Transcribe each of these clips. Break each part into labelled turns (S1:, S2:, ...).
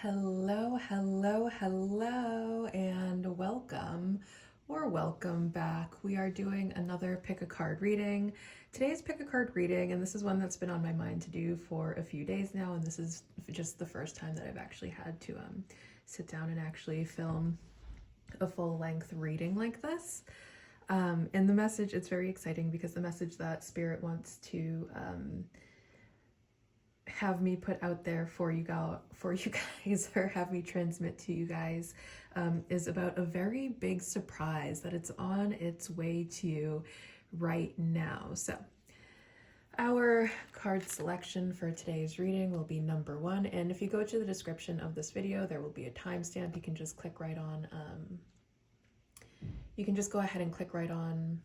S1: Hello, hello, hello, and welcome back. We are doing another pick a card reading. Today's pick a card reading, and this is one that's been on my mind to do for a few days now, and this is just the first time that I've actually had to sit down and actually film a full-length reading like this. And the message, it's very exciting because the message that Spirit wants to have me put out there for you guys, or have me transmit to you guys, is about a very big surprise that it's on its way to you right now. So our card selection for today's reading will be number 1, and if you go to the description of this video, there will be a timestamp. You can just click right on you can just go ahead and click right on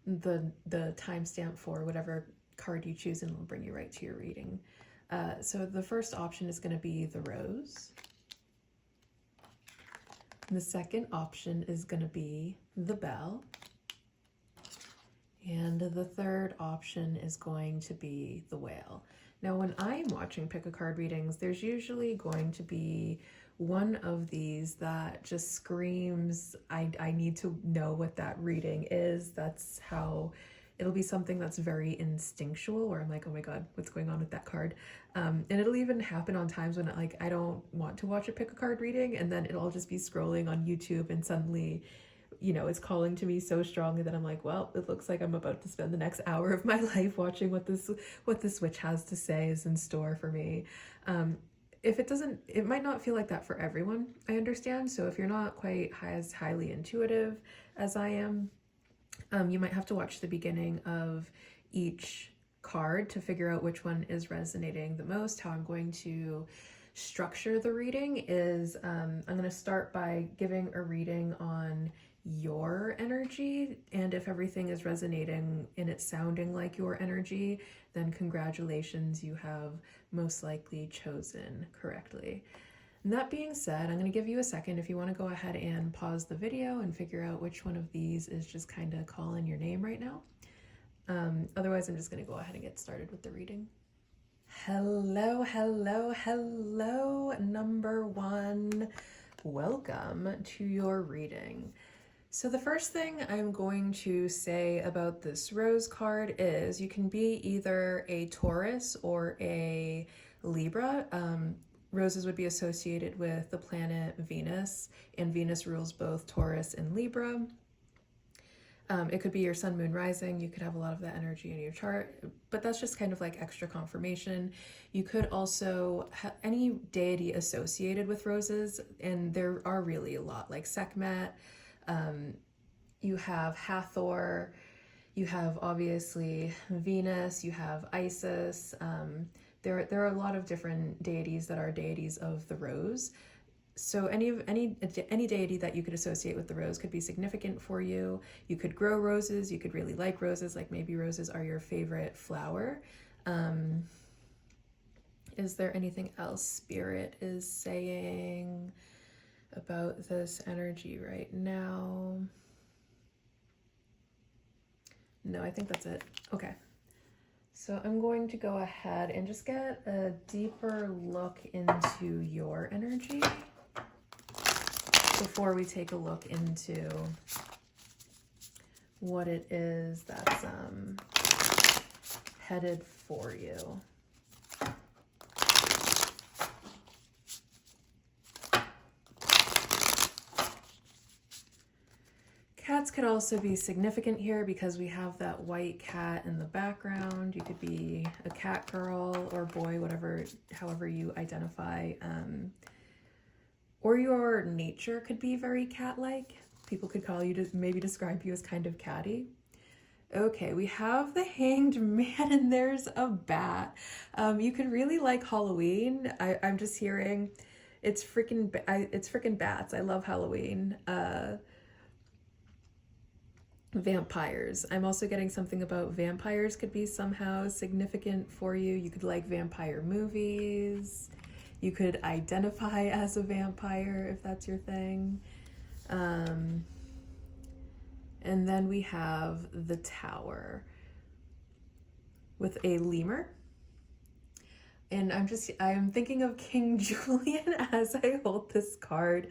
S1: the timestamp for whatever card you choose, and it'll bring you right to your reading. So the first option is going to be the rose. The second option is going to be the bell. And the third option is going to be the whale. Now, when I'm watching pick a card readings, there's usually going to be one of these that just screams, I need to know what that reading is. That's how it'll be something that's very instinctual, where I'm like, oh my God, what's going on with that card? And it'll even happen on times when I don't want to watch a pick a card reading, and then it'll just be scrolling on YouTube, and suddenly, it's calling to me so strongly that I'm like, well, it looks like I'm about to spend the next hour of my life watching what this witch has to say is in store for me. If it doesn't, it might not feel like that for everyone, I understand. So if you're not quite as highly intuitive as I am, you might have to watch the beginning of each card to figure out which one is resonating the most. How I'm going to structure the reading is I'm going to start by giving a reading on your energy, and if everything is resonating and it's sounding like your energy, then congratulations, you have most likely chosen correctly. And that being said, I'm going to give you a second if you want to go ahead and pause the video and figure out which one of these is just kind of calling your name right now. Otherwise, I'm just going to go ahead and get started with the reading. Hello, hello, hello, number 1. Welcome to your reading. So the first thing I'm going to say about this rose card is you can be either a Taurus or a Libra. Roses would be associated with the planet Venus, and Venus rules both Taurus and Libra. It could be your sun, moon, rising. You could have a lot of that energy in your chart, but that's just kind of like extra confirmation. You could also have any deity associated with roses, and there are really a lot, like Sekhmet. You have Hathor, you have obviously Venus, you have Isis. There are a lot of different deities that are deities of the rose. So any deity that you could associate with the rose could be significant for you. You could grow roses, you could really like roses, like maybe roses are your favorite flower. Is there anything else Spirit is saying about this energy right now? No, I think that's it. Okay. So I'm going to go ahead and just get a deeper look into your energy before we take a look into what it is that's headed for you. Cats could also be significant here because we have that white cat in the background. You could be a cat girl or boy, however you identify. Or your nature could be very cat-like. People could call you, to maybe describe you as kind of catty. Okay, we have the Hanged Man, and there's a bat. You could really like Halloween. I'm just hearing it's freaking bats. I love Halloween. Vampires. I'm also getting something about vampires could be somehow significant for you. You could like vampire movies. You could identify as a vampire if that's your thing. And then we have the Tower with a lemur. And I'm thinking of King Julian as I hold this card.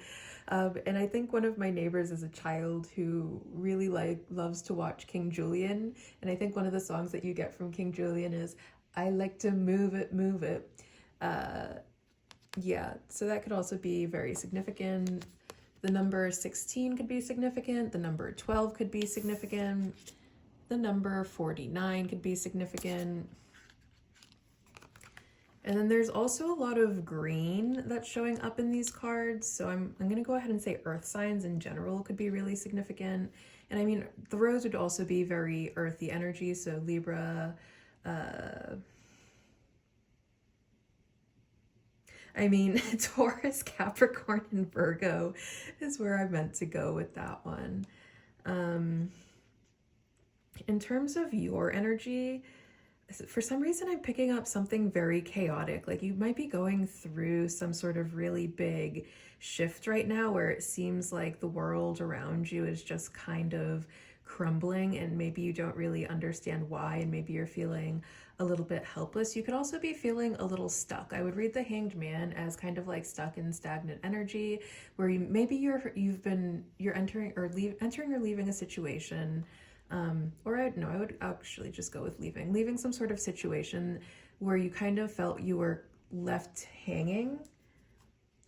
S1: And I think one of my neighbors is a child who really loves to watch King Julian. And I think one of the songs that you get from King Julian is, I like to move it, move it. Yeah, so that could also be very significant. The number 16 could be significant. The number 12 could be significant. The number 49 could be significant. And then there's also a lot of green that's showing up in these cards. So I'm going to go ahead and say earth signs in general could be really significant. And I mean, the rose would also be very earthy energy. So Libra, Taurus, Capricorn, and Virgo is where I meant to go with that one. In terms of your energy, for some reason I'm picking up something very chaotic. Like you might be going through some sort of really big shift right now where it seems like the world around you is just kind of crumbling, and maybe you don't really understand why, and maybe you're feeling a little bit helpless. You could also be feeling a little stuck. I would read the Hanged Man as kind of like stuck in stagnant energy, where you're entering or leaving a situation. I would actually just go with leaving some sort of situation where you kind of felt you were left hanging,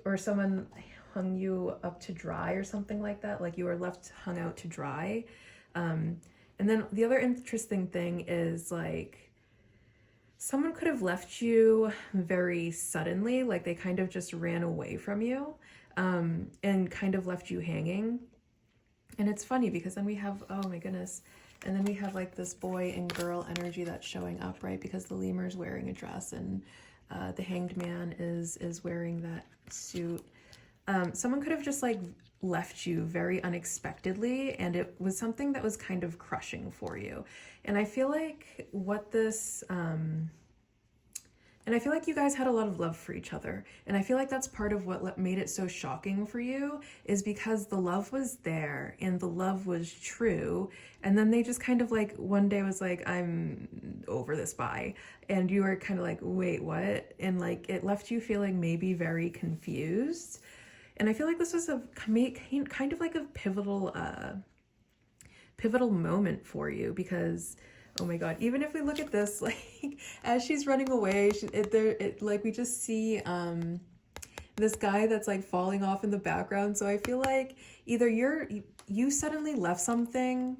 S1: or someone hung you up to dry or something like that, like you were hung out to dry. And then the other interesting thing is like someone could have left you very suddenly, like they kind of just ran away from you, and kind of left you hanging. And it's funny because then we have, oh my goodness, and then we have like this boy and girl energy that's showing up, right? Because the lemur's wearing a dress and the Hanged Man is wearing that suit. Someone could have just like left you very unexpectedly, and it was something that was kind of crushing for you. And I feel like and I feel like you guys had a lot of love for each other. And I feel like that's part of what made it so shocking for you, is because the love was there and the love was true. And then they just kind of like one day was like, I'm over this bye. And you were kind of like, wait, what? And like it left you feeling maybe very confused. And I feel like this was kind of like a pivotal moment for you, because oh my god, even if we look at this, like as she's running away, we just see this guy that's like falling off in the background. So I feel like either you suddenly left something,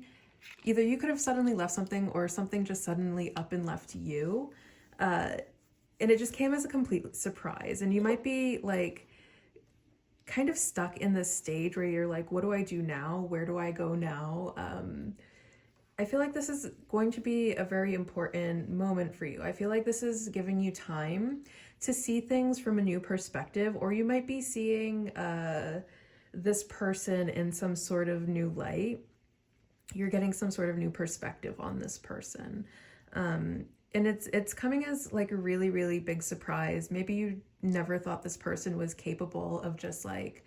S1: either you could have suddenly left something, or something just suddenly up and left you, and it just came as a complete surprise. And you might be like kind of stuck in this stage where you're like, what do I do now? Where do I go now? I feel like this is going to be a very important moment for you. I feel like this is giving you time to see things from a new perspective, or you might be seeing this person in some sort of new light. You're getting some sort of new perspective on this person. And it's coming as like a really, really big surprise. Maybe you never thought this person was capable of just like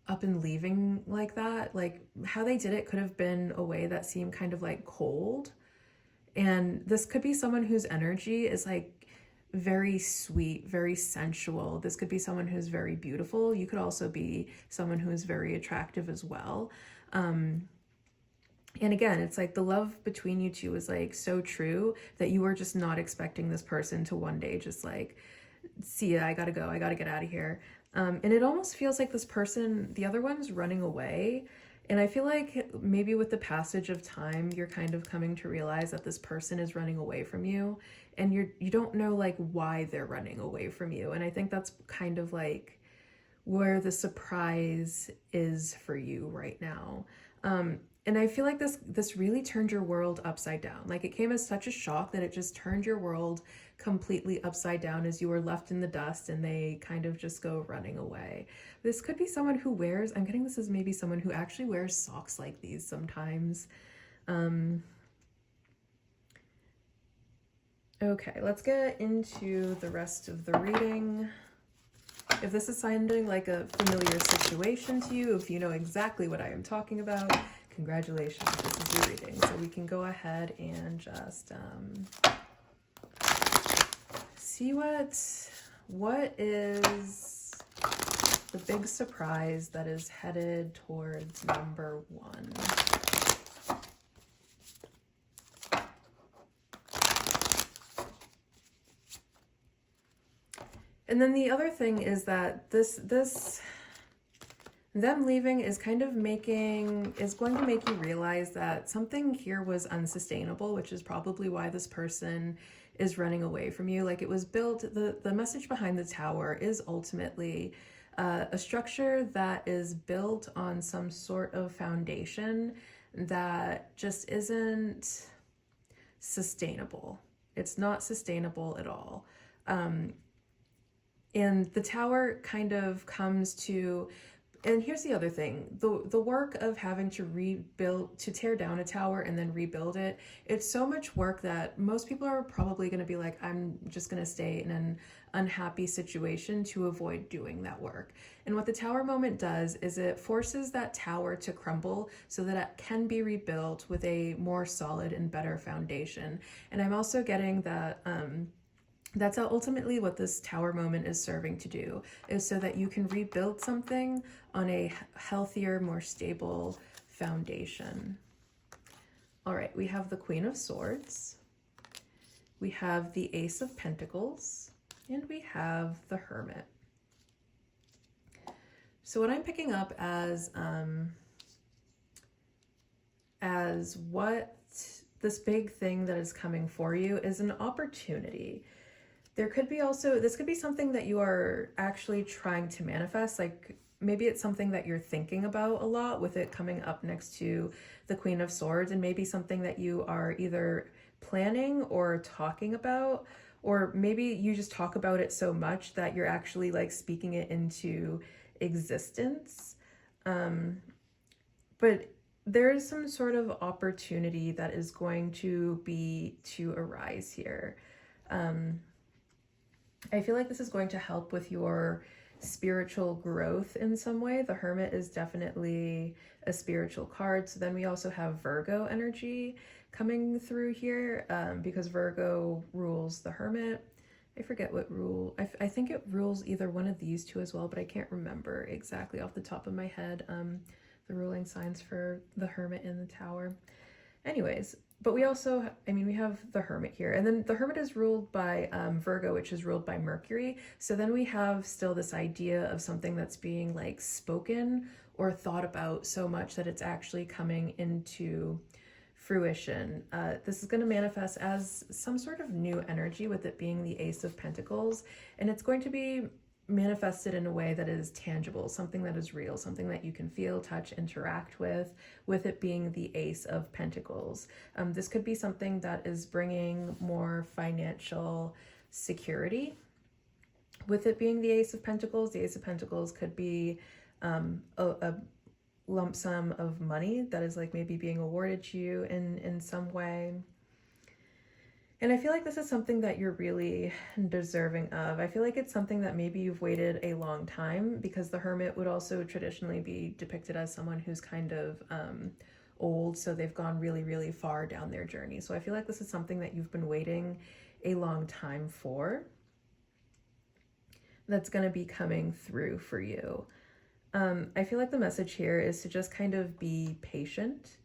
S1: up and leaving like that. Like how they did it could have been a way that seemed kind of like cold. And this could be someone whose energy is like very sweet, very sensual. This could be someone who's very beautiful. You could also be someone who is very attractive as well. And again, it's like the love between you two is like so true that you were just not expecting this person to one day just like, see ya, I gotta go, I gotta get out of here. And it almost feels like this person, the other one's running away. And I feel like maybe with the passage of time, you're kind of coming to realize that this person is running away from you, and you don't know like why they're running away from you. And I think that's kind of like where the surprise is for you right now. And I feel like this really turned your world upside down. Like it came as such a shock that it just turned your world completely upside down as you were left in the dust and they kind of just go running away. This could be someone who wears, I'm getting this as maybe someone who actually wears socks like these sometimes. Okay, let's get into the rest of the reading. If this is sounding like a familiar situation to you, if you know exactly what I am talking about, congratulations, this is your reading. So we can go ahead and just see what is the big surprise that is headed towards number 1. And then the other thing is that them leaving is kind of going to make you realize that something here was unsustainable, which is probably why this person is running away from you. Like, it was built, the message behind the Tower is ultimately a structure that is built on some sort of foundation that just isn't sustainable. It's not sustainable at all. And the Tower kind of comes to, and here's the other thing, the work of having to tear down a tower and then rebuild it, it's so much work that most people are probably going to be like, I'm just going to stay in an unhappy situation to avoid doing that work. And what the Tower moment does is it forces that tower to crumble so that it can be rebuilt with a more solid and better foundation. And I'm also getting that that's ultimately what this Tower moment is serving to do, is so that you can rebuild something on a healthier, more stable foundation. All right, we have the Queen of Swords, we have the Ace of Pentacles, and we have the Hermit. So what I'm picking up as what this big thing that is coming for you is an opportunity. There could be also, this could be something that you are actually trying to manifest. Like, maybe it's something that you're thinking about a lot, with it coming up next to the Queen of Swords, and maybe something that you are either planning or talking about, or maybe you just talk about it so much that you're actually like speaking it into existence. But there is some sort of opportunity that is going to arise here. I feel like this is going to help with your spiritual growth in some way. The Hermit is definitely a spiritual card. So then we also have Virgo energy coming through here, because Virgo rules the Hermit. I forget what rule. I think it rules either one of these two as well, but I can't remember exactly off the top of my head the ruling signs for the Hermit in the Tower. Anyways, but we also, we have the Hermit here, and then the Hermit is ruled by Virgo, which is ruled by Mercury. So then we have still this idea of something that's being like spoken or thought about so much that it's actually coming into fruition. This is going to manifest as some sort of new energy, with it being the Ace of Pentacles, and it's going to be manifested in a way that is tangible, something that is real, something that you can feel, touch, interact with it being the Ace of Pentacles. This could be something that is bringing more financial security. With it being the Ace of Pentacles, the Ace of Pentacles could be a lump sum of money that is like maybe being awarded to you in some way. And I feel like this is something that you're really deserving of. I feel like it's something that maybe you've waited a long time, because the Hermit would also traditionally be depicted as someone who's kind of old, so they've gone really, really far down their journey. So I feel like this is something that you've been waiting a long time for, that's going to be coming through for you. I feel like the message here is to just kind of be patient.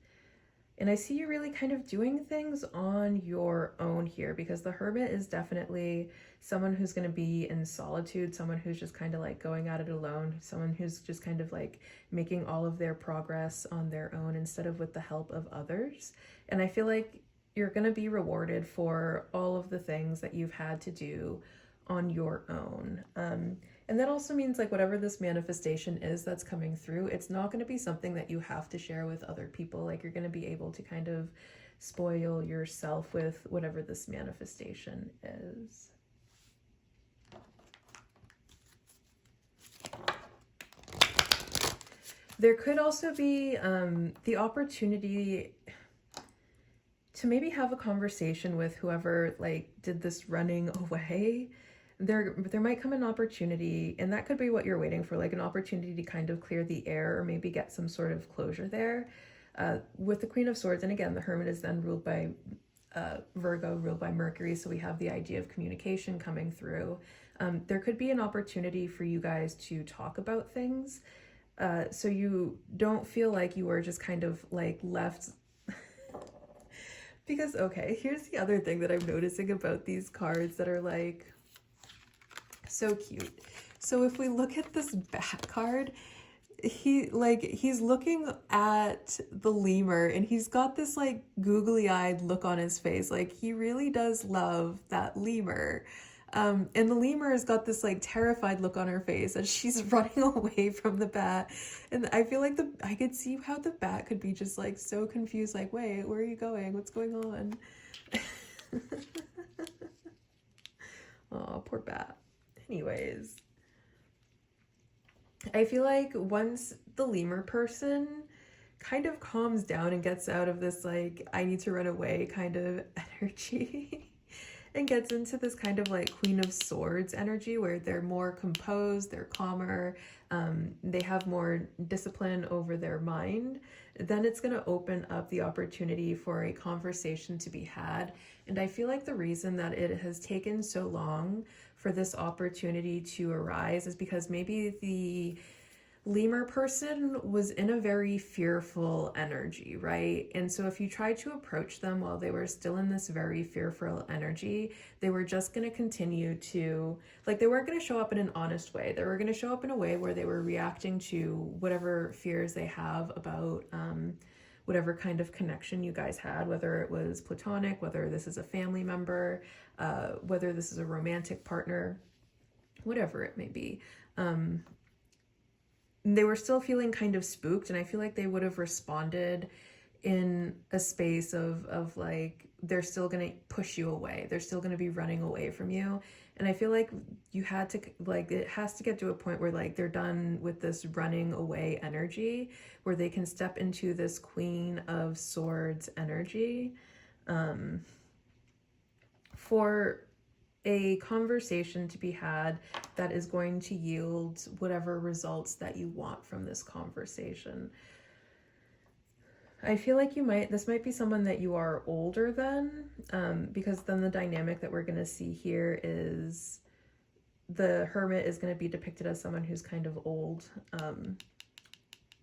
S1: And I see you really kind of doing things on your own here, because the Hermit is definitely someone who's going to be in solitude, someone who's just kind of like going at it alone, someone who's just kind of like making all of their progress on their own instead of with the help of others. And I feel like you're going to be rewarded for all of the things that you've had to do on your own. And that also means like whatever this manifestation is that's coming through, it's not going to be something that you have to share with other people. Like, you're going to be able to kind of spoil yourself with whatever this manifestation is. There could also be the opportunity to maybe have a conversation with whoever like did this running away. There might come an opportunity, and that could be what you're waiting for, like an opportunity to kind of clear the air or maybe get some sort of closure there. With the Queen of Swords, and again, the Hermit is then ruled by Virgo ruled by Mercury, so we have the idea of communication coming through. There could be an opportunity for you guys to talk about things, so you don't feel like you are just kind of like left. Because, okay, here's the other thing that I'm noticing about these cards that are like so cute. So if we look at this back card, he's looking at the lemur and he's got this like googly-eyed look on his face. Like he really does love that lemur. And the lemur has got this like terrified look on her face as she's running away from the bat. And I feel like I could see how the bat could be just like so confused, like, wait, where are you going? What's going on? Oh, poor bat. Anyways, I feel like once the lemur person kind of calms down and gets out of this like I need to run away kind of energy and gets into this kind of like Queen of Swords energy where they're more composed, they're calmer, they have more discipline over their mind, then it's going to open up the opportunity for a conversation to be had. And I feel like the reason that it has taken so long for this opportunity to arise is because maybe the lemur person was in a very fearful energy, right? And so if you tried to approach them while they were still in this very fearful energy, they were just going to continue to, like, they weren't going to show up in an honest way. They were going to show up in a way where they were reacting to whatever fears they have about whatever kind of connection you guys had, whether it was platonic, whether this is a family member, whether this is a romantic partner, whatever it may be. They were still feeling kind of spooked, and I feel like they would have responded in a space of like, they're still going to push you away. They're still going to be running away from you. And I feel like you had to, like, it has to get to a point where like they're done with this running away energy, where they can step into this Queen of Swords energy, for a conversation to be had that is going to yield whatever results that you want from this conversation. I feel like this might be someone that you are older than, because then the dynamic that we're going to see here is the Hermit is going to be depicted as someone who's kind of old,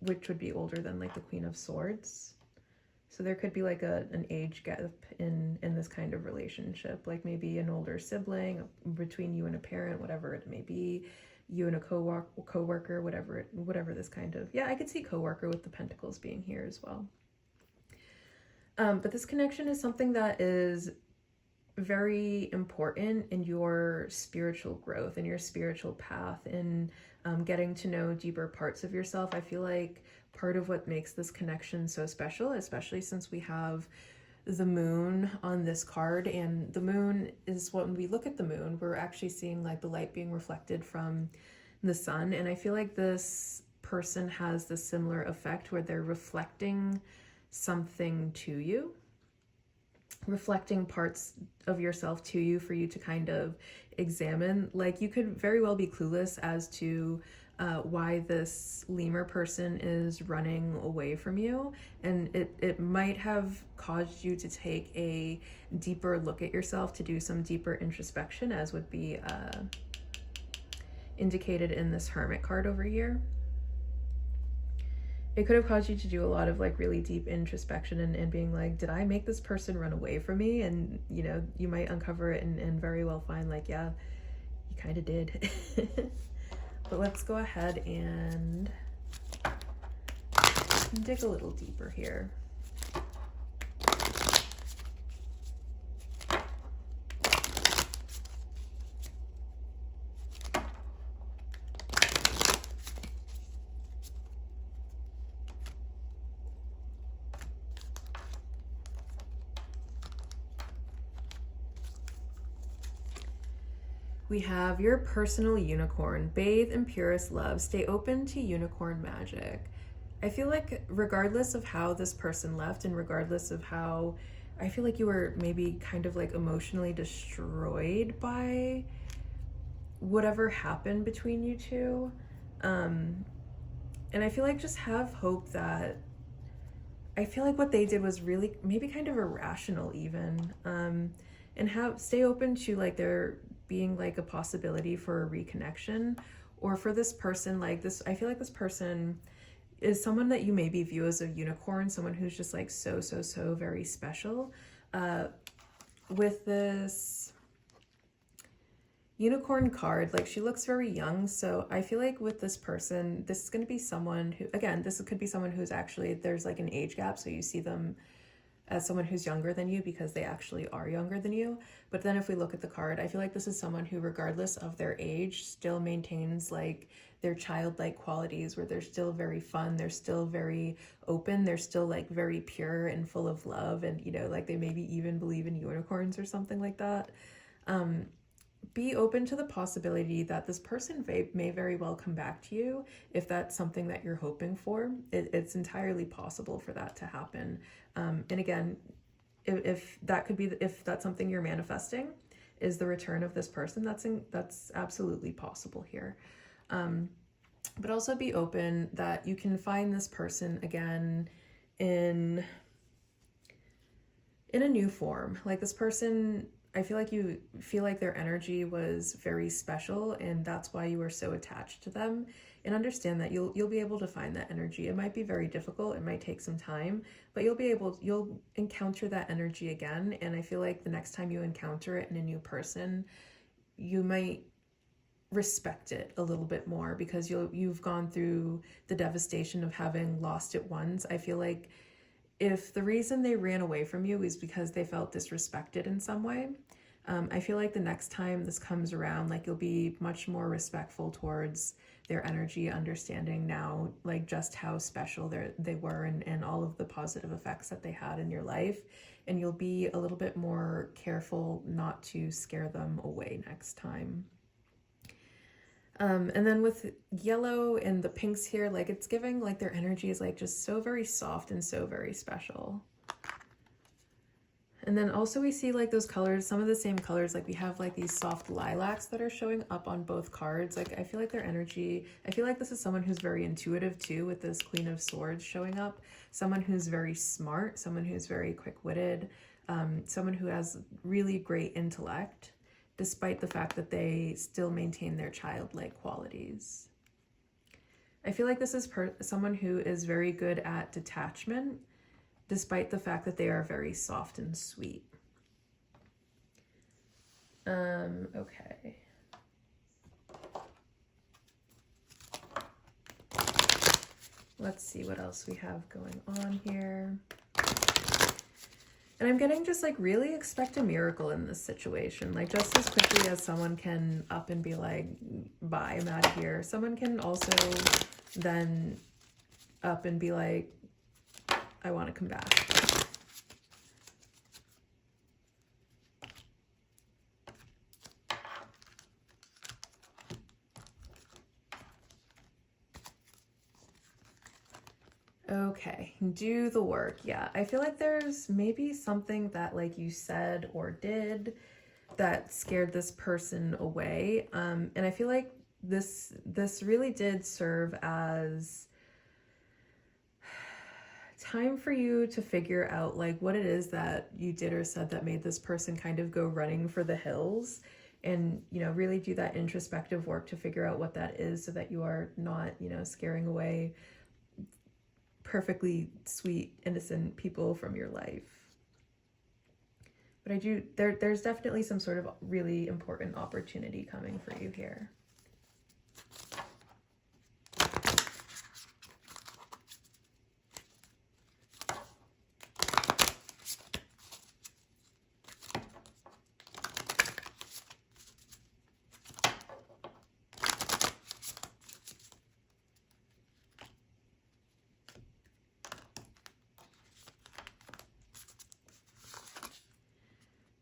S1: which would be older than like the Queen of Swords. So there could be like an age gap in this kind of relationship, like maybe an older sibling between you and a parent, whatever it may be, you and a coworker, whatever this kind of, yeah, I could see coworker with the pentacles being here as well. But this connection is something that is very important in your spiritual growth, in your spiritual path, in getting to know deeper parts of yourself. I feel like part of what makes this connection so special, especially since we have the moon on this card, and the moon is, when we look at the moon, we're actually seeing like the light being reflected from the sun. And I feel like this person has the similar effect where they're reflecting something to you, reflecting parts of yourself to you for you to kind of examine. Like you could very well be clueless as to why this lemur person is running away from you, and it might have caused you to take a deeper look at yourself, to do some deeper introspection, as would be indicated in this Hermit card over here. It could have caused you to do a lot of like really deep introspection and being like, did I make this person run away from me? And you know, you might uncover it and very well find like, yeah, you kind of did. But let's go ahead and dig a little deeper here. We have your personal unicorn. Bathe in purest love. Stay open to unicorn magic. I feel like regardless of how this person left, and regardless of how, I feel like you were maybe kind of like emotionally destroyed by whatever happened between you two. And I feel like just have hope that I feel like what they did was really maybe kind of irrational even, and stay open to like there being like a possibility for a reconnection, or for this person, like this, I feel like this person is someone that you maybe view as a unicorn, someone who's just like so very special. With this unicorn card, like she looks very young, so I feel like with this person, this is going to be someone who, again, this could be someone who's actually, there's like an age gap, so you see them as someone who's younger than you because they actually are younger than you. But then if we look at the card, I feel like this is someone who, regardless of their age, still maintains like their childlike qualities, where they're still very fun, they're still very open, they're still like very pure and full of love, and you know, like they maybe even believe in unicorns or something like that. Be open to the possibility that this person may very well come back to you if that's something that you're hoping for. It's entirely possible for that to happen. And again, if that could be, if that's something you're manifesting, is the return of this person, that's absolutely possible here. But also be open that you can find this person again in a new form. Like this person, I feel like you feel like their energy was very special, and that's why you were so attached to them. And understand that you'll be able to find that energy. It might be very difficult, it might take some time, but you'll encounter that energy again. And I feel like the next time you encounter it in a new person, you might respect it a little bit more because you've gone through the devastation of having lost it once. I feel like if the reason they ran away from you is because they felt disrespected in some way, I feel like the next time this comes around, like you'll be much more respectful towards their energy, understanding now like just how special they were, and all of the positive effects that they had in your life. And you'll be a little bit more careful not to scare them away next time. And then with yellow and the pinks here, like it's giving like their energy is like just so very soft and so very special. And then also we see like those colors, some of the same colors, like we have like these soft lilacs that are showing up on both cards. Like I feel like their energy, I feel like this is someone who's very intuitive too, with this Queen of Swords showing up. Someone who's very smart, someone who's very quick-witted, someone who has really great intellect, despite the fact that they still maintain their childlike qualities. I feel like this is someone who is very good at detachment, despite the fact that they are very soft and sweet. Okay. Let's see what else we have going on here. And I'm getting just like really expect a miracle in this situation. Like just as quickly as someone can up and be like, bye, I'm out of here. Someone can also then up and be like, I want to come back. Okay, do the work. Yeah, I feel like there's maybe something that like you said or did that scared this person away. And I feel like this really did serve as time for you to figure out like what it is that you did or said that made this person kind of go running for the hills, and you know, really do that introspective work to figure out what that is, so that you are not, you know, scaring away perfectly sweet, innocent people from your life. But there's definitely some sort of really important opportunity coming for you here.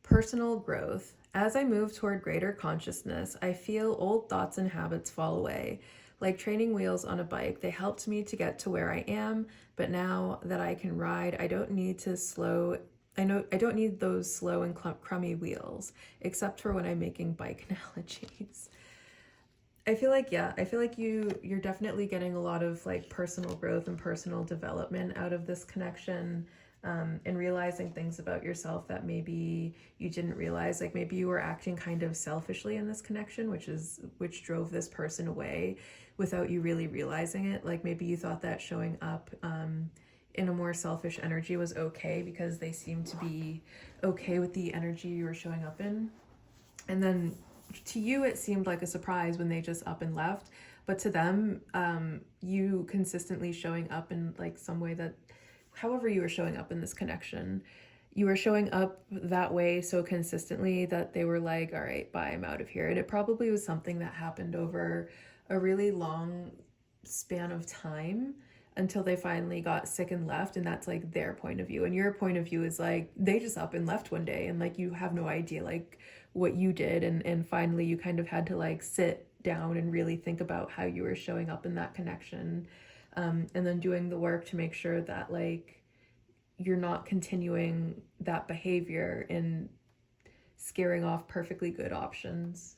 S1: Personal growth. As I move toward greater consciousness, I feel old thoughts and habits fall away. Like training wheels on a bike, they helped me to get to where I am, but now that I can ride, I don't need those slow and crummy wheels, except for when I'm making bike analogies. I feel like, yeah, I feel like you're definitely getting a lot of like personal growth and personal development out of this connection, and realizing things about yourself that maybe you didn't realize. Like maybe you were acting kind of selfishly in this connection, which drove this person away without you really realizing it. Like maybe you thought that showing up in a more selfish energy was okay because they seemed to be okay with the energy you were showing up in. And then to you, it seemed like a surprise when they just up and left. But to them, you consistently showing up in like some way that, however you were showing up in this connection, you were showing up that way so consistently that they were like, all right, bye, I'm out of here. And it probably was something that happened over a really long span of time until they finally got sick and left. And that's like their point of view. And your point of view is like, they just up and left one day and like you have no idea like what you did. And finally you kind of had to like sit down and really think about how you were showing up in that connection. And then doing the work to make sure that like you're not continuing that behavior and scaring off perfectly good options.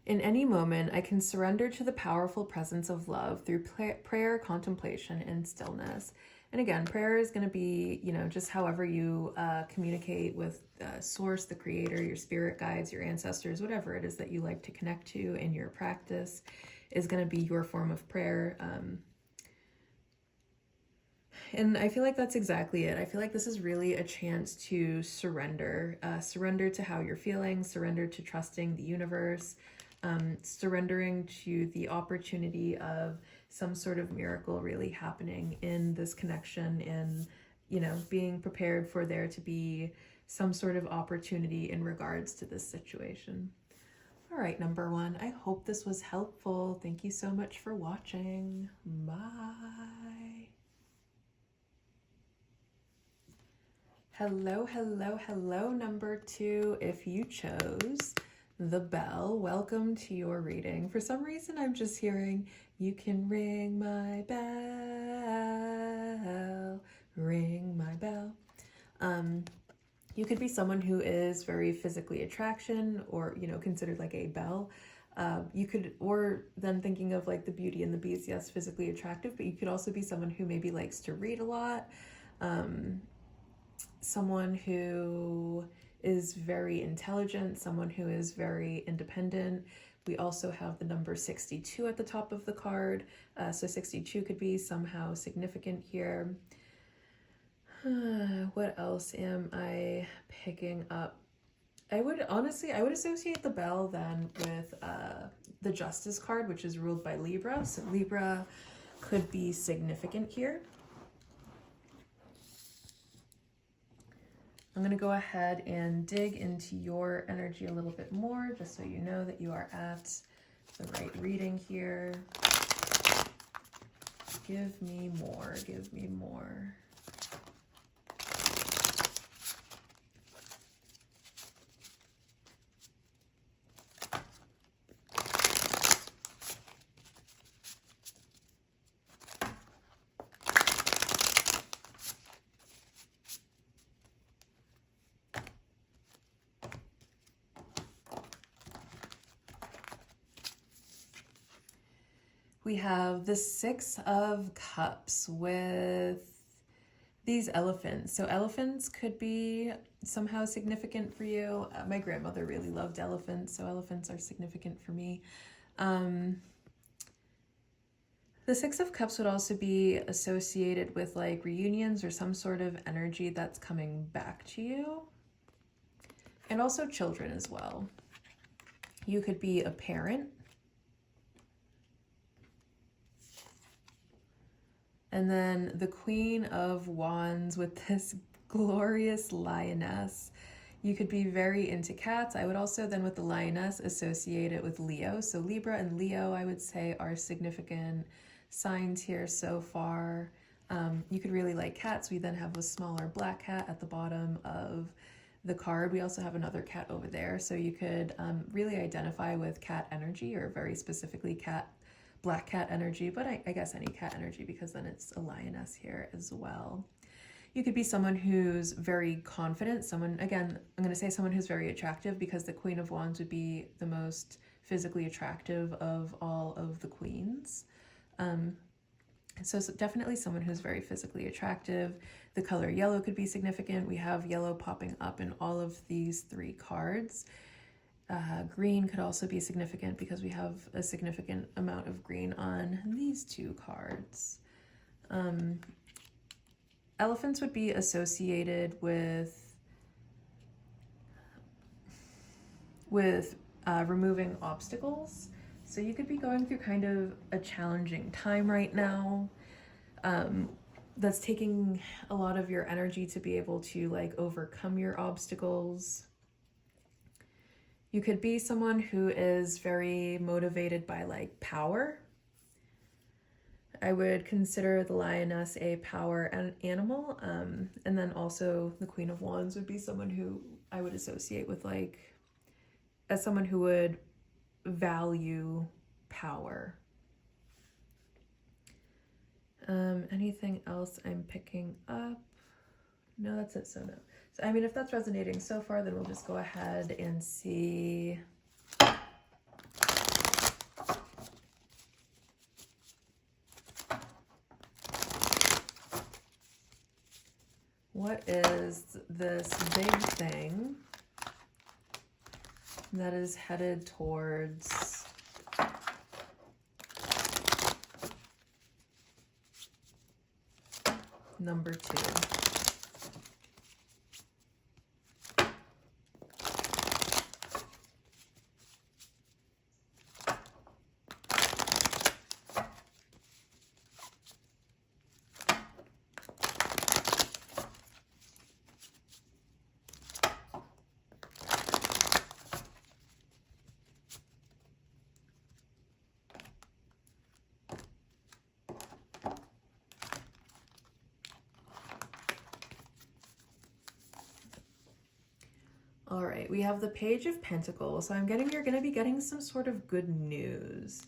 S1: In any moment, I can surrender to the powerful presence of love through prayer, contemplation, and stillness. And again, prayer is going to be, just however you communicate with Source, the Creator, your spirit guides, your ancestors, whatever it is that you like to connect to in your practice is going to be your form of prayer. And I feel like that's exactly it. I feel like this is really a chance to surrender to how you're feeling, surrender to trusting the universe, surrendering to the opportunity of some sort of miracle really happening in this connection, and being prepared for there to be some sort of opportunity in regards to this situation. All right, number one, I hope this was helpful. Thank you so much for watching. Bye. Hello, number two. If you chose the bell, welcome to your reading. For some reason, I'm just hearing, you can ring my bell, ring my bell. You could be someone who is very physically attraction, or, considered like a belle. You could, or then thinking of like the Beauty and the Beast, yes, physically attractive, but you could also be someone who maybe likes to read a lot. Someone who is very intelligent, someone who is very independent. We also have the number 62 at the top of the card. So 62 could be somehow significant here. What else am I picking up? I would associate the bell then with the Justice card, which is ruled by Libra. So Libra could be significant here. I'm going to go ahead and dig into your energy a little bit more, just so you know that you are at the right reading here. Give me more, give me more. We have the Six of Cups with these elephants. So elephants could be somehow significant for you. My grandmother really loved elephants, so elephants are significant for me. The Six of Cups would also be associated with like reunions or some sort of energy that's coming back to you. And also children as well. You could be a parent. And then the Queen of Wands with this glorious lioness. You could be very into cats. I would also then with the lioness associate it with Leo. So Libra and Leo, I would say, are significant signs here so far. You could really like cats. We then have a smaller black cat at the bottom of the card. We also have another cat over there. So you could really identify with cat energy, or very specifically black cat energy, but I guess any cat energy, because then it's a lioness here as well. You could be someone who's very confident, again, I'm going to say someone who's very attractive, because the Queen of Wands would be the most physically attractive of all of the queens. So definitely someone who's very physically attractive. The color yellow could be significant. We have yellow popping up in all of these three cards. Green could also be significant, because we have a significant amount of green on these two cards. Elephants would be associated with removing obstacles. So you could be going through kind of a challenging time right now. That's taking a lot of your energy to be able to like overcome your obstacles. You could be someone who is very motivated by like power. I would consider the lioness a power animal. And then also the Queen of Wands would be someone who I would associate with like, as someone who would value power. Anything else I'm picking up? No, that's it. So no. So, I mean, if that's resonating so far, then we'll just go ahead and see. What is this big thing that is headed towards number 2? All right, we have the Page of Pentacles. So you're going to be getting some sort of good news.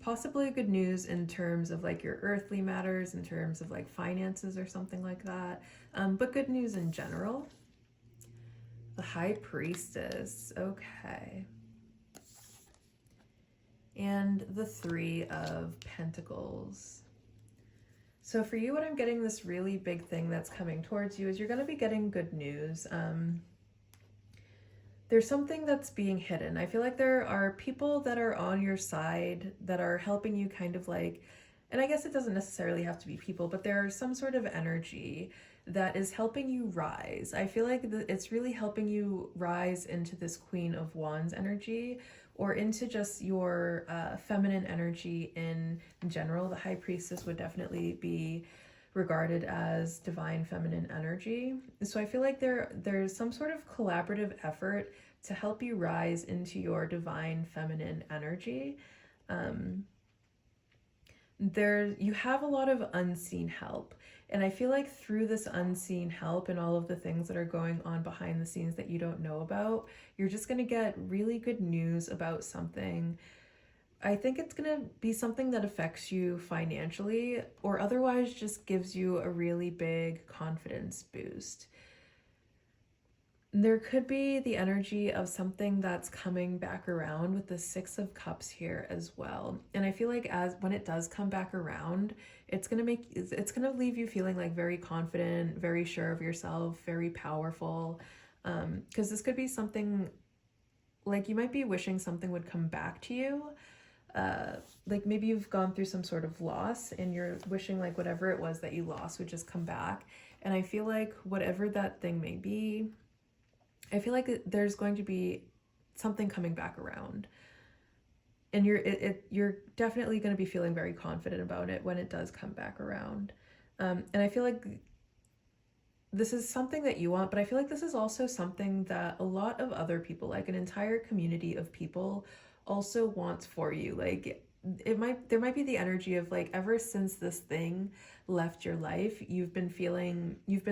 S1: Possibly good news in terms of like your earthly matters, in terms of like finances or something like that. But good news in general. The High Priestess. Okay. And the Three of Pentacles. So for you, what I'm getting, this really big thing that's coming towards you, is you're going to be getting good news. There's something that's being hidden. I feel like there are people that are on your side that are helping you kind of like, and I guess it doesn't necessarily have to be people, but there's some sort of energy that is helping you rise. I feel like it's really helping you rise into this Queen of Wands energy, or into just your feminine energy in general. The High Priestess would definitely be regarded as divine feminine energy. So I feel like there's some sort of collaborative effort to help you rise into your divine feminine energy. You have a lot of unseen help. And I feel like through this unseen help and all of the things that are going on behind the scenes that you don't know about, you're just going to get really good news about something. I think it's going to be something that affects you financially, or otherwise just gives you a really big confidence boost. There could be the energy of something that's coming back around with the Six of Cups here as well. And I feel like when it does come back around, it's going to leave you feeling like very confident, very sure of yourself, very powerful. Because this could be something like you might be wishing something would come back to you. Like maybe you've gone through some sort of loss and you're wishing like whatever it was that you lost would just come back. And I feel like whatever that thing may be, I feel like there's going to be something coming back around, and you're definitely going to be feeling very confident about it when it does come back around. And I feel like this is something that you want, but I feel like this is also something that a lot of other people, like an entire community of people, also wants for you. Like there might be the energy of like ever since this thing left your life, you've been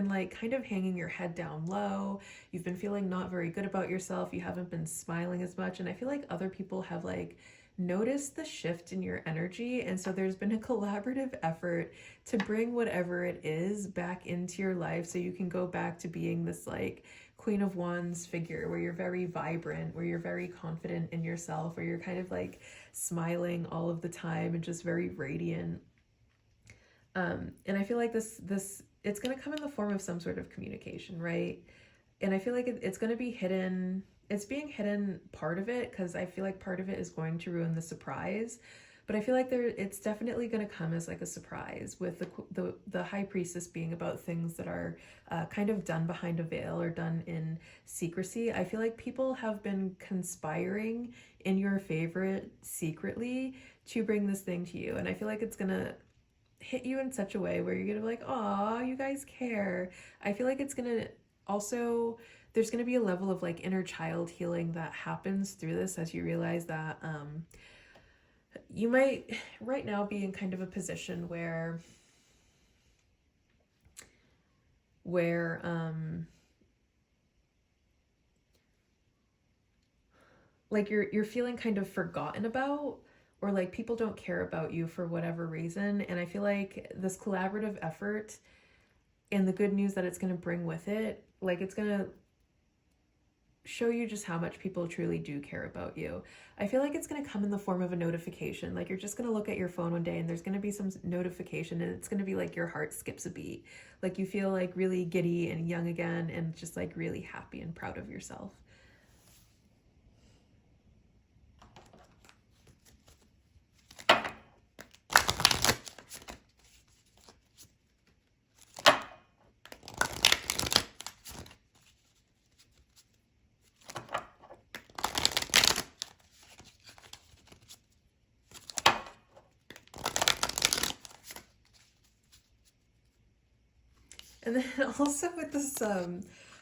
S1: like kind of hanging your head down low. You've been feeling not very good about yourself. You haven't been smiling as much, and I feel like other people have like noticed the shift in your energy, and so there's been a collaborative effort to bring whatever it is back into your life so you can go back to being this like Queen of Wands figure where you're very vibrant, where you're very confident in yourself, where you're kind of like smiling all of the time and just very radiant. And I feel like this it's going to come in the form of some sort of communication, right? And I feel like it's going to be hidden. It's being hidden, part of it, because I feel like part of it is going to ruin the surprise. But I feel like it's definitely going to come as like a surprise, with the High Priestess being about things that are kind of done behind a veil or done in secrecy. I feel like people have been conspiring in your favor secretly to bring this thing to you. And I feel like it's going to hit you in such a way where you're going to be like, "Aw, you guys care." I feel like it's going to also, there's going to be a level of like inner child healing that happens through this as you realize that you might right now be in kind of a position where like you're feeling kind of forgotten about, or like people don't care about you for whatever reason. And I feel like this collaborative effort and the good news that it's going to bring with it, like it's going to show you just how much people truly do care about you. I feel like it's going to come in the form of a notification. Like you're just going to look at your phone one day and there's going to be some notification, and it's going to be like your heart skips a beat. Like you feel like really giddy and young again, and just like really happy and proud of yourself. And then also with this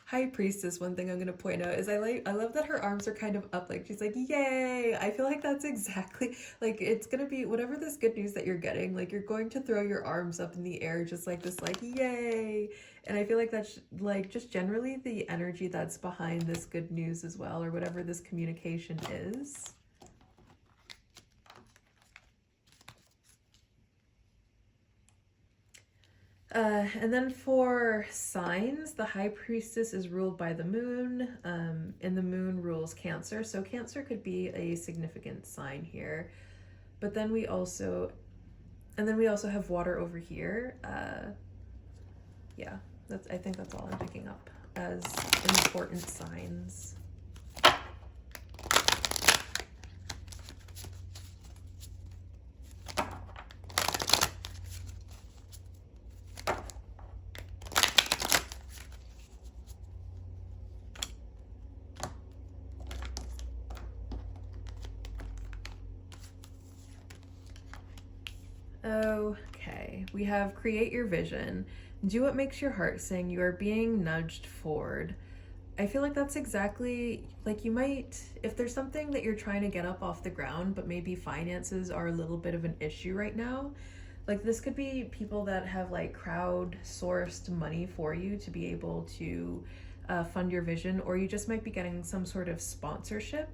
S1: High Priestess, one thing I'm going to point out is I love that her arms are kind of up, like she's like, yay. I feel like that's exactly like it's going to be whatever this good news that you're getting, like you're going to throw your arms up in the air just like this, like yay. And I feel like that's like just generally the energy that's behind this good news as well, or whatever this communication is. And then for signs, the High Priestess is ruled by the moon, and the moon rules Cancer. So Cancer could be a significant sign here. But then we also have water over here. Yeah, I think that's all I'm picking up as important signs. Okay, we have create your vision. Do what makes your heart sing. You are being nudged forward. I feel like that's exactly, like you might, if there's something that you're trying to get up off the ground, but maybe finances are a little bit of an issue right now. Like this could be people that have like crowd-sourced money for you to be able to fund your vision, or you just might be getting some sort of sponsorship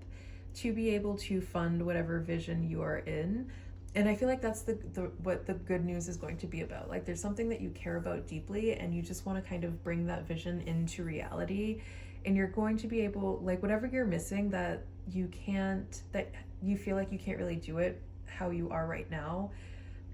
S1: to be able to fund whatever vision you are in. And I feel like that's what the good news is going to be about. Like there's something that you care about deeply and you just want to kind of bring that vision into reality. And you're going to be able, like whatever you're missing that you feel like you can't really do it how you are right now,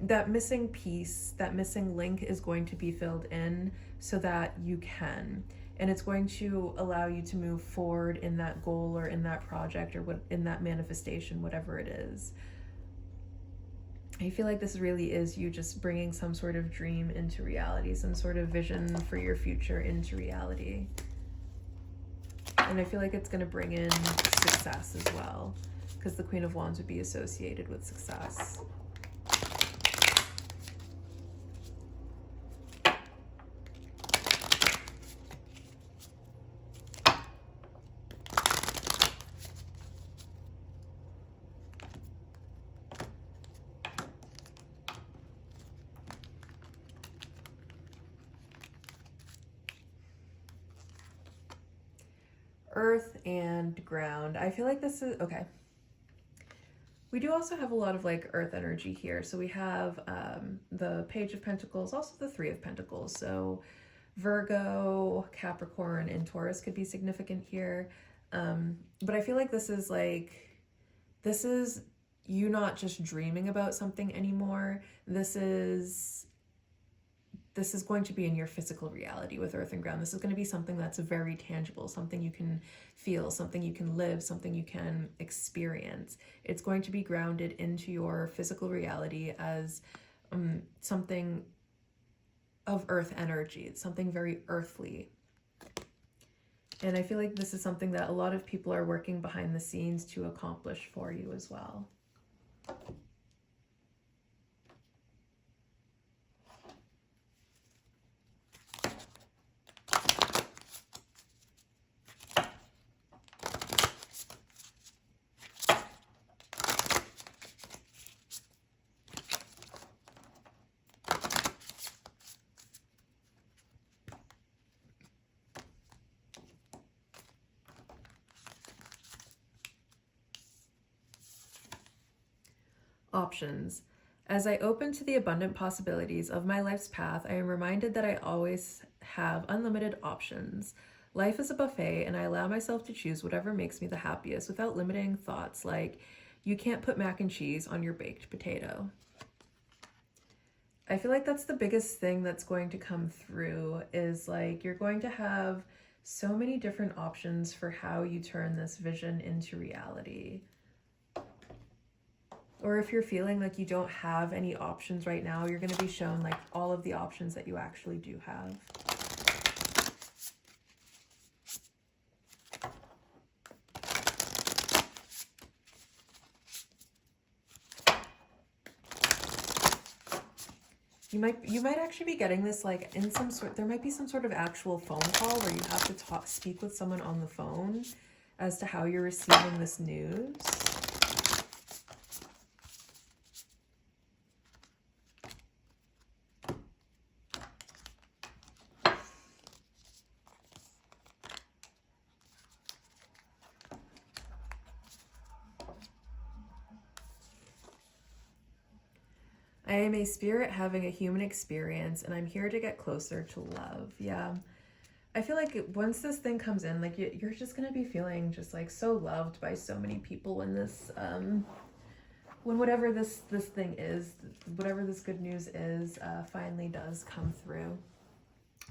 S1: that missing piece, that missing link is going to be filled in so that you can. And it's going to allow you to move forward in that goal or in that project or in that manifestation, whatever it is. I feel like this really is you just bringing some sort of dream into reality, some sort of vision for your future into reality. And I feel like it's going to bring in success as well, because the Queen of Wands would be associated with success. earth and ground. I feel like this is, okay. We do also have a lot of like earth energy here. So we have the Page of Pentacles, also the Three of Pentacles. So Virgo, Capricorn, and Taurus could be significant here. But I feel like this is you not just dreaming about something anymore. This is going to be in your physical reality with earth and ground. This is going to be something that's very tangible, something you can feel, something you can live, something you can experience. It's going to be grounded into your physical reality as something of earth energy. It's something very earthly. And I feel like this is something that a lot of people are working behind the scenes to accomplish for you as well. Options. As I open to the abundant possibilities of my life's path, I am reminded that I always have unlimited options. Life is a buffet, and I allow myself to choose whatever makes me the happiest without limiting thoughts like, you can't put mac and cheese on your baked potato. I feel like that's the biggest thing that's going to come through, is like you're going to have so many different options for how you turn this vision into reality. Or if you're feeling like you don't have any options right now, you're going to be shown like all of the options that you actually do have. You might actually be getting this like in some sort, there might be some sort of actual phone call where you have to speak with someone on the phone as to how you're receiving this news. I am a spirit having a human experience, and I'm here to get closer to love. Yeah. I feel like once this thing comes in, like you're just going to be feeling just like so loved by so many people when this, when whatever this thing is, whatever this good news is, finally does come through.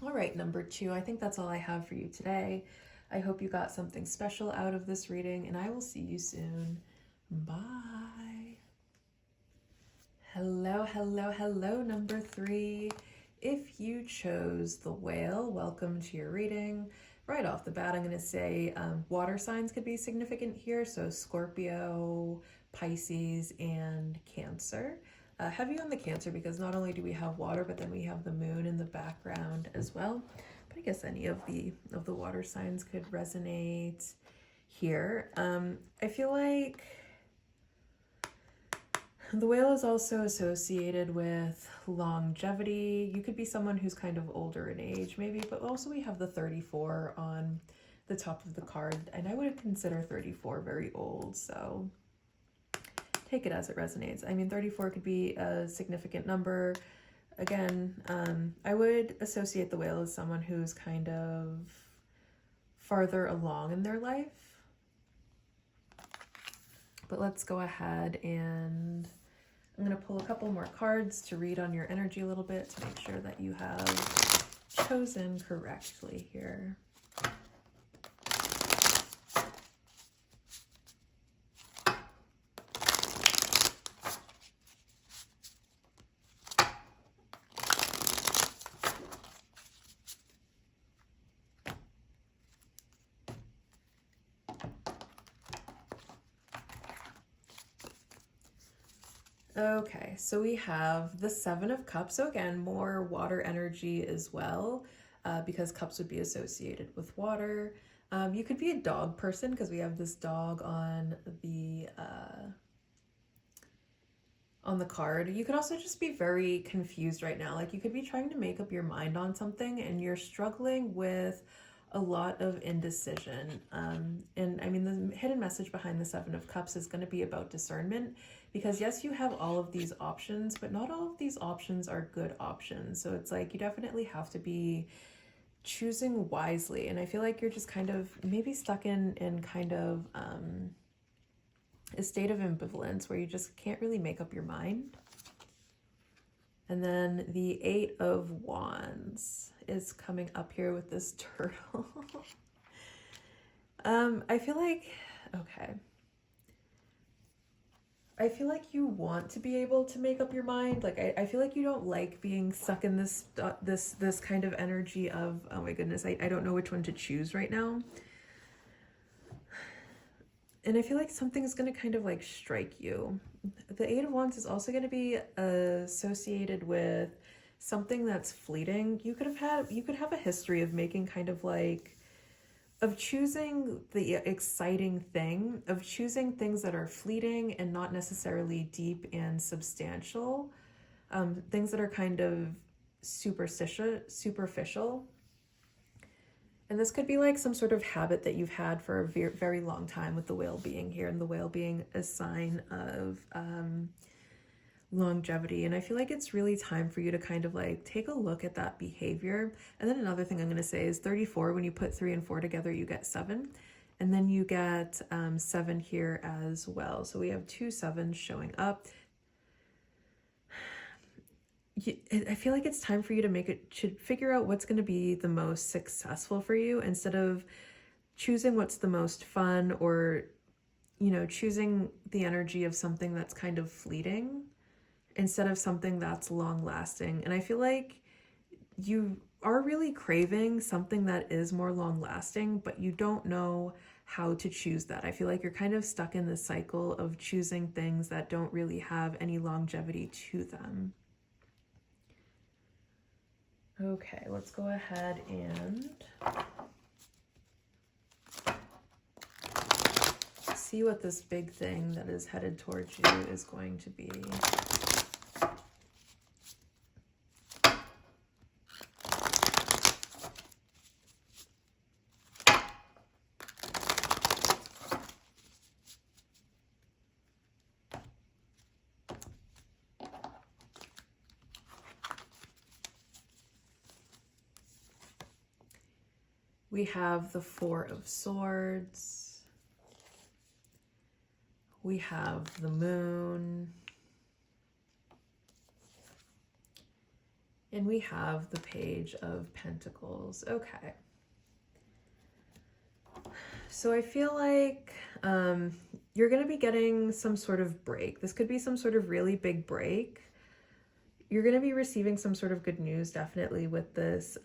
S1: All right, number 2, I think that's all I have for you today. I hope you got something special out of this reading, and I will see you soon. Bye. Hello, hello, hello, number 3. If you chose the Whale, welcome to your reading. Right off the bat, I'm going to say water signs could be significant here. So Scorpio, Pisces, and Cancer. Heavy on the Cancer because not only do we have water, but then we have the moon in the background as well. But I guess any of the water signs could resonate here. I feel like the Whale is also associated with longevity. You could be someone who's kind of older in age maybe, but also we have the 34 on the top of the card, and I would consider 34 very old, so take it as it resonates. I mean, 34 could be a significant number. Again, I would associate the Whale as someone who's kind of farther along in their life. But let's go ahead and I'm going to pull a couple more cards to read on your energy a little bit to make sure that you have chosen correctly here. Okay, so we have the 7 of Cups. So again, more water energy as well, because cups would be associated with water. You could be a dog person because we have this dog on the card. You could also just be very confused right now. Like you could be trying to make up your mind on something and you're struggling with a lot of indecision. And I mean, the hidden message behind the Seven of Cups is going to be about discernment, because yes, you have all of these options, but not all of these options are good options. So it's like you definitely have to be choosing wisely. And I feel like you're just kind of maybe stuck in kind of a state of ambivalence where you just can't really make up your mind. And then the Eight of Wands is coming up here with this turtle. I feel like, okay. I feel like you want to be able to make up your mind. Like, I feel like you don't like being stuck in this kind of energy of, oh my goodness, I don't know which one to choose right now. And I feel like something is going to kind of like strike you. The Eight of Wands is also going to be associated with something that's fleeting. You could have a history of making kind of like, of choosing the exciting thing, of choosing things that are fleeting and not necessarily deep and substantial, things that are kind of superficial. And this could be like some sort of habit that you've had for a very long time, with the whale being here, and the whale being a sign of longevity. And I feel like it's really time for you to kind of like take a look at that behavior. And then another thing I'm going to say is 34, when you put 3 and 4 together, you get 7. And then you get 7 here as well. So we have 2 7s showing up. I feel like it's time for you to figure out what's going to be the most successful for you, instead of choosing what's the most fun, or, you know, choosing the energy of something that's kind of fleeting instead of something that's long lasting. And I feel like you are really craving something that is more long lasting, but you don't know how to choose that. I feel like you're kind of stuck in this cycle of choosing things that don't really have any longevity to them. Okay, let's go ahead and see what this big thing that is headed towards you is going to be. We have the Four of Swords. We have the Moon. And we have the Page of Pentacles. Okay. So I feel like you're going to be getting some sort of break. This could be some sort of really big break. You're going to be receiving some sort of good news, definitely, with this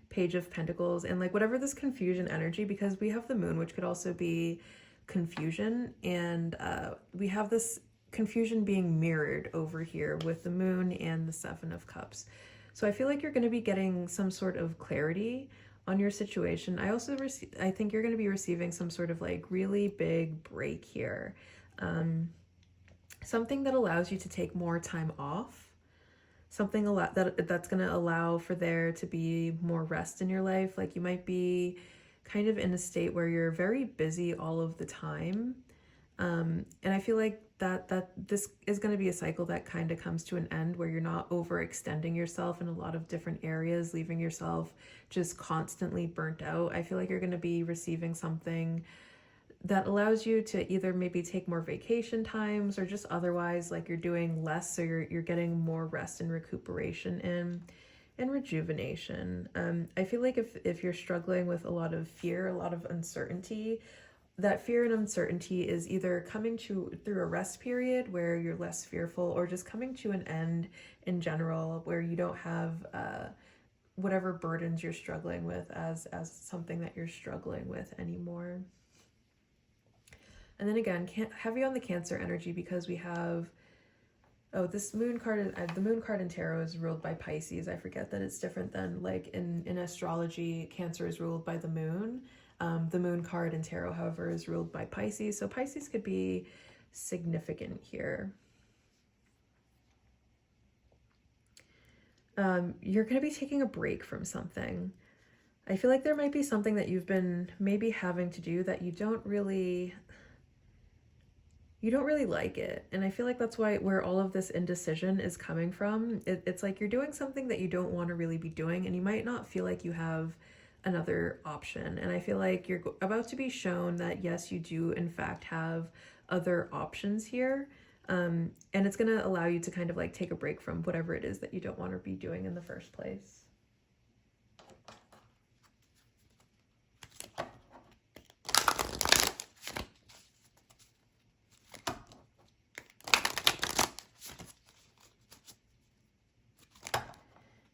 S1: Page of Pentacles, and like whatever this confusion energy, because we have the Moon, which could also be confusion, and we have this confusion being mirrored over here with the Moon and the Seven of Cups. So I feel like you're going to be getting some sort of clarity on your situation. I think you're going to be receiving some sort of like really big break here, something that allows you to take more time off. Something that's going to allow for there to be more rest in your life. Like you might be kind of in a state where you're very busy all of the time. And I feel like that this is going to be a cycle that kind of comes to an end, where you're not overextending yourself in a lot of different areas, leaving yourself just constantly burnt out. I feel like you're going to be receiving something that allows you to either maybe take more vacation times, or just otherwise like you're doing less, so you're getting more rest and recuperation and rejuvenation. I feel like if you're struggling with a lot of fear, a lot of uncertainty, that fear and uncertainty is either coming through a rest period where you're less fearful, or just coming to an end in general where you don't have whatever burdens you're struggling with as something that you're struggling with anymore. And then again, heavy on the Cancer energy, because we have, this Moon card, the Moon card in Tarot is ruled by Pisces. I forget that it's different than like in astrology, Cancer is ruled by the Moon. The Moon card in Tarot, however, is ruled by Pisces. So Pisces could be significant here. You're going to be taking a break from something. I feel like there might be something that you've been maybe having to do that you don't really like it. And I feel like that's where all of this indecision is coming from. It's like you're doing something that you don't want to really be doing, and you might not feel like you have another option. And I feel like you're about to be shown that yes, you do in fact have other options here. And it's going to allow you to kind of like take a break from whatever it is that you don't want to be doing in the first place.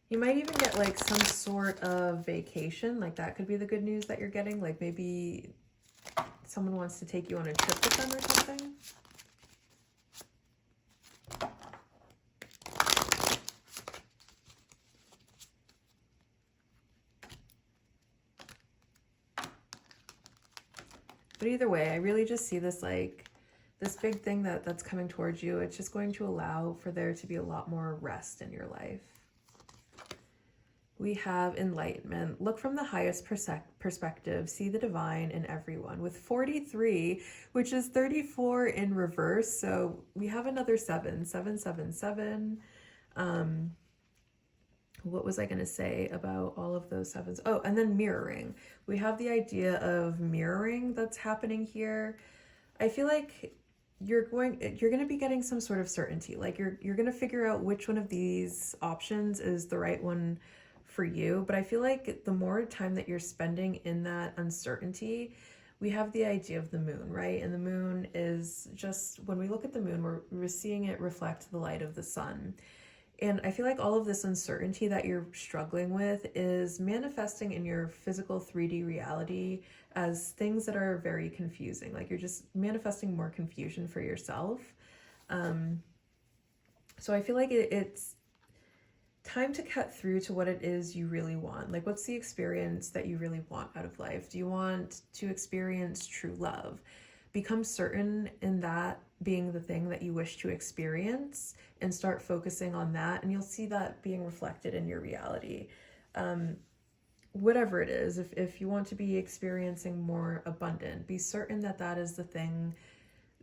S1: You might even get like some sort of vacation. Like that could be the good news that you're getting. Like maybe someone wants to take you on a trip with them or something. But either way, I really just see this like this big thing that's coming towards you. It's just going to allow for there to be a lot more rest in your life. We have enlightenment. Look from the highest perspective. See the divine in everyone. With 43, which is 34 in reverse. So we have another 7. 777. What was I going to say about all of those 7s? Oh, and then mirroring. We have the idea of mirroring that's happening here. I feel like you're going to be getting some sort of certainty. Like you're going to figure out which one of these options is the right one for you. But I feel like the more time that you're spending in that uncertainty, we have the idea of the moon, right? And the moon is just, when we look at the moon, we're seeing it reflect the light of the sun. And I feel like all of this uncertainty that you're struggling with is manifesting in your physical 3D reality as things that are very confusing. Like you're just manifesting more confusion for yourself. So I feel like it's time to cut through to what it is you really want. Like, what's the experience that you really want out of life? Do you want to experience true love? Become certain in that being the thing that you wish to experience and start focusing on that, and you'll see that being reflected in your reality. Whatever it is, if you want to be experiencing more abundant, be certain that that is the thing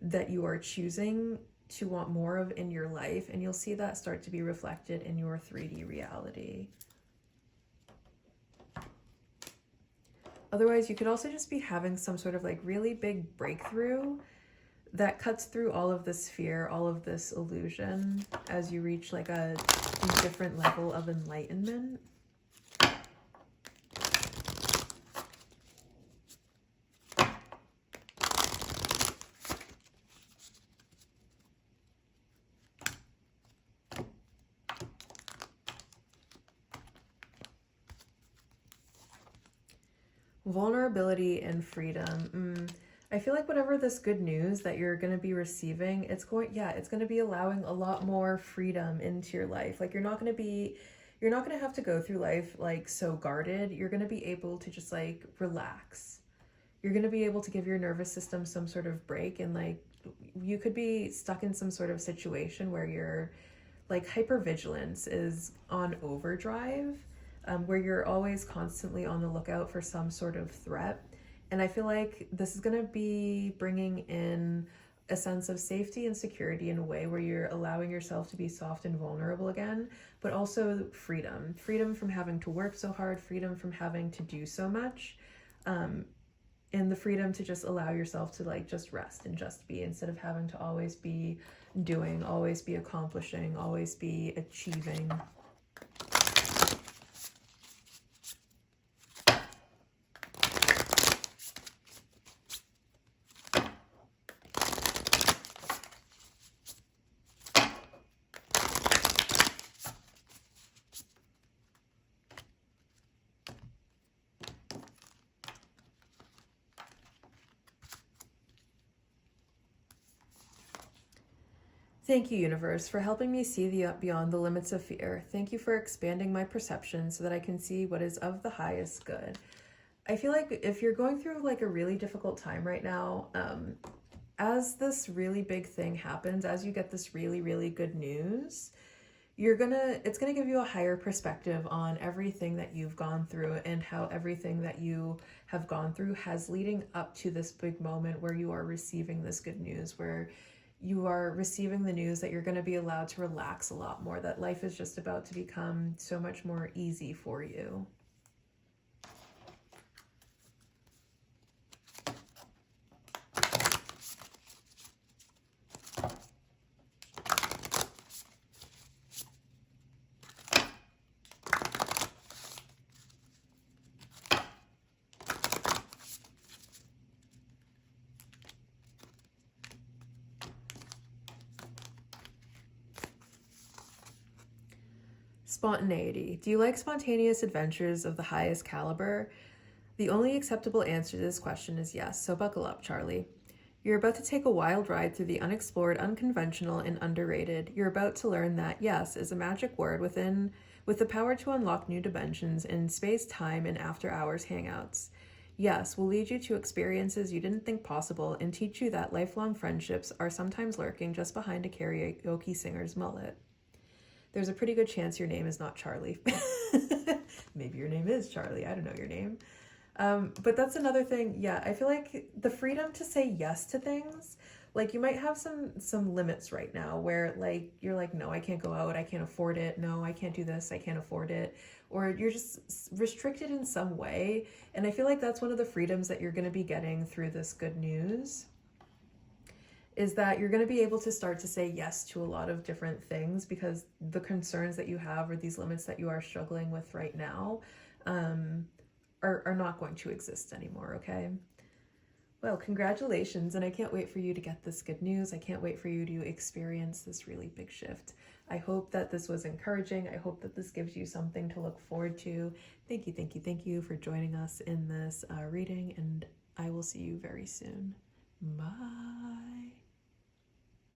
S1: that you are choosing to want more of in your life, and you'll see that start to be reflected in your 3D reality. Otherwise, you could also just be having some sort of like really big breakthrough that cuts through all of this fear, all of this illusion as you reach like a different level of enlightenment. Vulnerability and freedom. I feel like whatever this good news that you're going to be receiving, it's going to be allowing a lot more freedom into your life. Like you're not going to have to go through life like so guarded. You're going to be able to just like relax. You're going to be able to give your nervous system some sort of break, and like you could be stuck in some sort of situation where you're like hypervigilance is on overdrive. Where you're always constantly on the lookout for some sort of threat. And I feel like this is going to be bringing in a sense of safety and security in a way where you're allowing yourself to be soft and vulnerable again, but also freedom from having to work so hard, freedom from having to do so much, and the freedom to just allow yourself to like just rest and just be, instead of having to always be doing, always be accomplishing, always be achieving. Thank you, universe, for helping me see beyond the limits of fear. Thank you for expanding my perception so that I can see what is of the highest good. I feel like if you're going through like a really difficult time right now, as this really big thing happens, as you get this really, really good news, it's gonna give you a higher perspective on everything that you've gone through and how everything that you have gone through has leading up to this big moment where you are receiving this good news, where you are receiving the news that you're going to be allowed to relax a lot more, that life is just about to become so much more easy for you. Spontaneity. Do you like spontaneous adventures of the highest caliber? The only acceptable answer to this question is yes, so buckle up, Charlie. You're about to take a wild ride through the unexplored, unconventional, and underrated. You're about to learn that yes is a magic word with the power to unlock new dimensions in space, time, and after hours hangouts. Yes will lead you to experiences you didn't think possible and teach you that lifelong friendships are sometimes lurking just behind a karaoke singer's mullet. There's a pretty good chance your name is not Charlie. Maybe your name is Charlie. I don't know your name. But that's another thing. Yeah, I feel like the freedom to say yes to things, like you might have some limits right now where like you're like, no, I can't go out, I can't afford it, no, I can't do this, I can't afford it, or you're just restricted in some way. And I feel like that's one of the freedoms that you're going to be getting through this good news, is that you're going to be able to start to say yes to a lot of different things because the concerns that you have or these limits that you are struggling with right now are not going to exist anymore, okay? Well, congratulations, and I can't wait for you to get this good news. I can't wait for you to experience this really big shift. I hope that this was encouraging. I hope that this gives you something to look forward to. Thank you, thank you, thank you for joining us in this reading, and I will see you very soon. Bye.